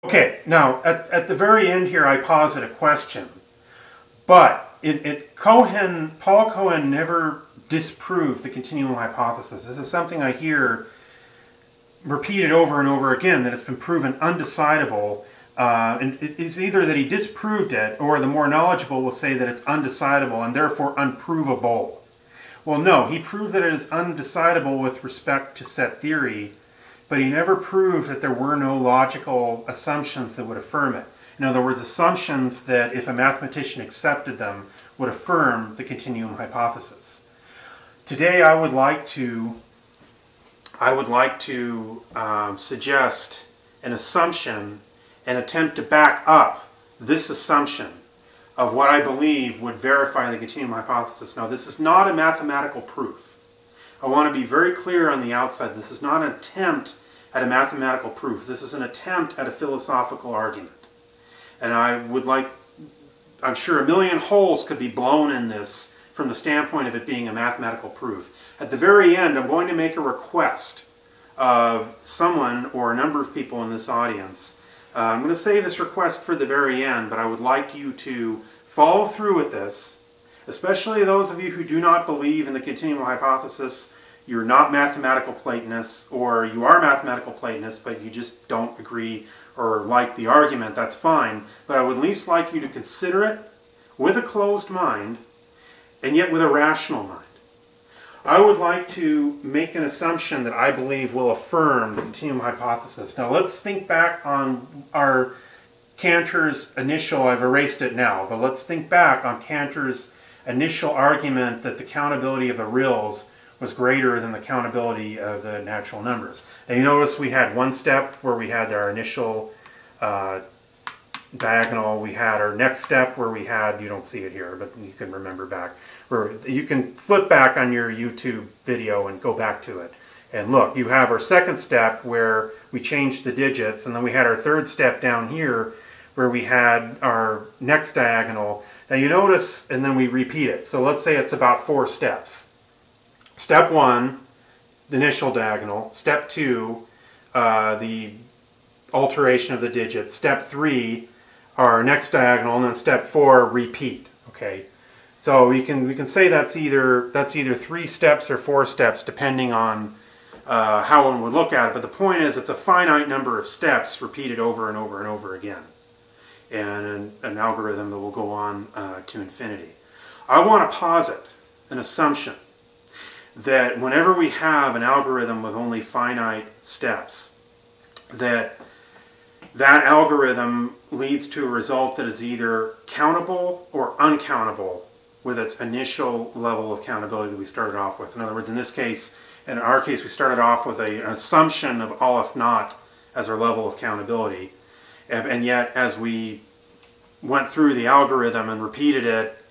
Okay, now at the very end here I posit a question, but Paul Cohen never disproved the continuum hypothesis. This is something I hear repeated over and over again, that it's been proven undecidable, and it's either that he disproved it, or the more knowledgeable will say that it's undecidable and therefore unprovable. Well, no, he proved that it is undecidable with respect to set theory, but he never proved that there were no logical assumptions that would affirm it. In other words, assumptions that, if a mathematician accepted them, would affirm the continuum hypothesis. Today I would like to suggest an assumption and attempt to back up this assumption of what I believe would verify the continuum hypothesis. Now, this is not a mathematical proof. I want to be very clear on the outside. This is not an attempt at a mathematical proof. This is an attempt at a philosophical argument. And I'm sure a million holes could be blown in this from the standpoint of it being a mathematical proof. At the very end, I'm going to make a request of someone or a number of people in this audience. I'm going to save this request for the very end, but I would like you to follow through with this, especially those of you who do not believe in the continuum hypothesis. You're not mathematical Platonists, or you are mathematical Platonists, but you just don't agree or like the argument. That's fine, but I would at least like you to consider it with a closed mind, and yet with a rational mind. I would like to make an assumption that I believe will affirm the continuum hypothesis. Now let's think back on our Cantor's initial, I've erased it now, but let's think back on Cantor's initial argument that the countability of the reals was greater than the countability of the natural numbers. And you notice we had one step where we had our initial diagonal, we had our next step where we had, you don't see it here, but you can remember back, where you can flip back on your YouTube video and go back to it. And look, you have our second step where we changed the digits, and then we had our third step down here where we had our next diagonal. Now you notice, and then we repeat it. So let's say it's about 4 steps. Step 1, the initial diagonal. Step 2, the alteration of the digits. Step 3, our next diagonal, and then step 4, repeat. Okay, so we can say that's either 3 steps or 4 steps, depending on how one would look at it. But the point is, it's a finite number of steps repeated over and over and over again, and an algorithm that will go on to infinity. I want to posit an assumption that whenever we have an algorithm with only finite steps, that algorithm leads to a result that is either countable or uncountable with its initial level of countability that we started off with. In other words, in our case, we started off with an assumption of Aleph naught as our level of countability. And yet, as we went through the algorithm and repeated it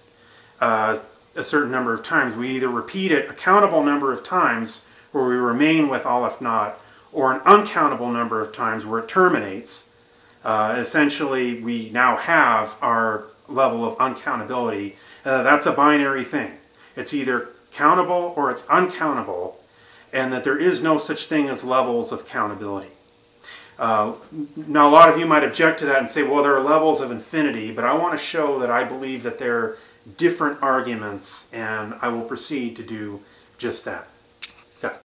a certain number of times, we either repeat it a countable number of times where we remain with Aleph naught, or an uncountable number of times where it terminates. Essentially, we now have our level of uncountability. That's a binary thing. It's either countable or it's uncountable, and that there is no such thing as levels of countability. Now, a lot of you might object to that and say, well, there are levels of infinity, but I want to show that I believe that there are different arguments, and I will proceed to do just that.